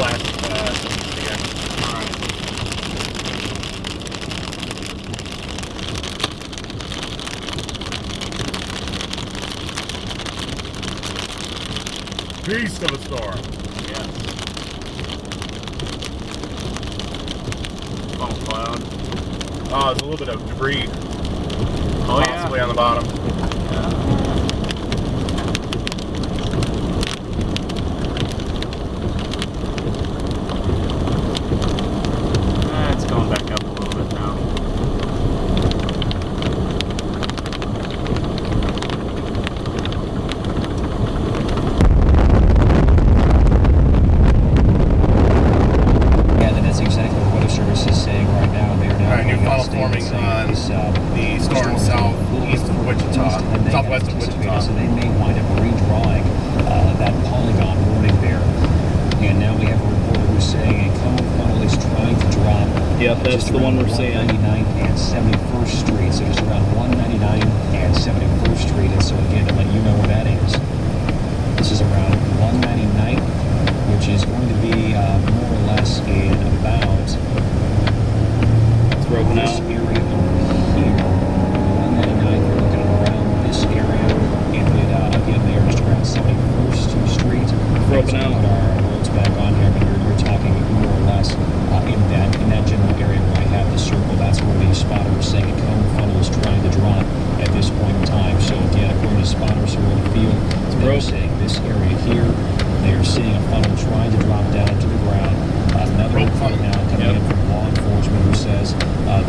flash again. Alright. Beast of a storm. Yes. Funnel cloud. Oh, there's a little bit of debris. Oh, Possibly on the bottom. Yeah. It's going back up a little bit now. Yeah, that's exactly what the Weather Service is saying right now. They are now Alright, new funnel forming on the storm southeast of Wichita, southwest of Wichita. So they may wind up redrawing that polygon warning there. And now we have a reporter who's saying a cone funnel is trying to drop. Yep, that's the one we're seeing. 199 and 71st Street. So just around 199 and 71st Street. And so again, to let you know where that is, this is around 199th, which is going to be more or less in about broken this out. area over here. 199th, you're looking around this area. And then again, they are just around 71st Street. Broken out. Put our roads back on here, but you're talking more or less in that general area where I have the circle. That's where the spotter is saying a cone funnel is trying to drop at this point in time. So again, according to spotters who are in the field, they're saying this area here, they are seeing a funnel trying to drop down to the ground. Another funnel now coming in from law enforcement who says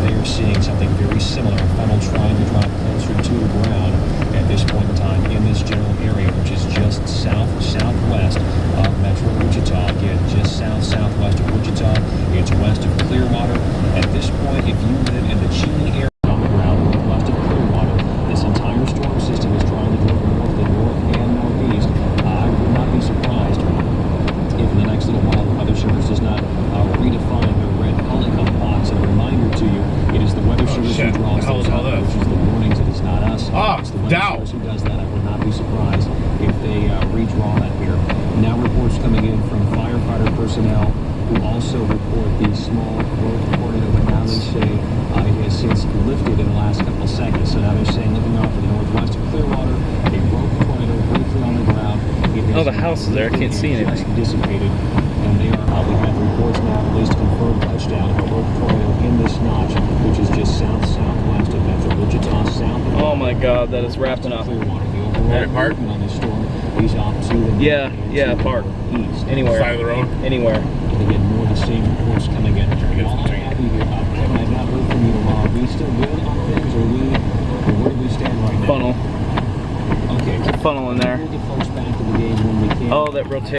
they are seeing something very similar, a funnel trying to drop closer to the ground at this point in time in this general area, which is just southwest of Metro Wichita. Again, just southwest of Wichita. It's west of Clearwater. At this point, if you live in the Cheney area on the ground west of Clearwater, this entire storm system is trying to drift north and north and northeast. I would not be surprised if in the next little while the Weather Service does not redefine their red polygon box. And a reminder to you, it is the Weather Service who draws those up, which is the warnings. It is not us. It's the Weather Service who does that. I would not be surprised if they redraw that here. Now reports coming in from firefighter personnel who also report the small growth tornado, but now they say it has since lifted in the last couple of seconds. So now they're saying, looking off to the northwest of Clearwater, a growth tornado briefly on the ground. Oh, the house is there. I can't see anything. Dissipated, and they are. We have reports now, at least confirmed touchdown of a growth tornado in this notch, which is just southwest of Metro Wichita, south. Oh my God, that is wrapping up. Clearwater. The overall movement on this storm is off to the yeah, park. East. Anywhere. Side of the road. Anywhere. And again, more of the same reports coming in. While I'm happy here, Kevin, I've not heard from you in a while. Are we still good on things, or where do we stand right now? Funnel. Okay. Funnel in there. We'll get folks back to the game when we can. Oh, that rotation.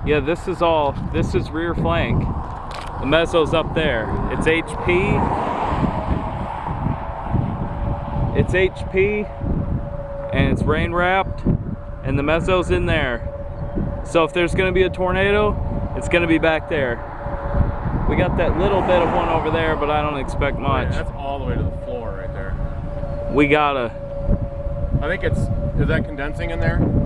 Yeah, this is rear flank. The mezzo's up there. It's HP. It's HP, and it's rain wrapped, and the mezzo's in there. So if there's gonna be a tornado, it's gonna be back there. We got that little bit of one over there, but I don't expect much. Yeah, that's all the way to the floor right there. We gotta. I think is that condensing in there?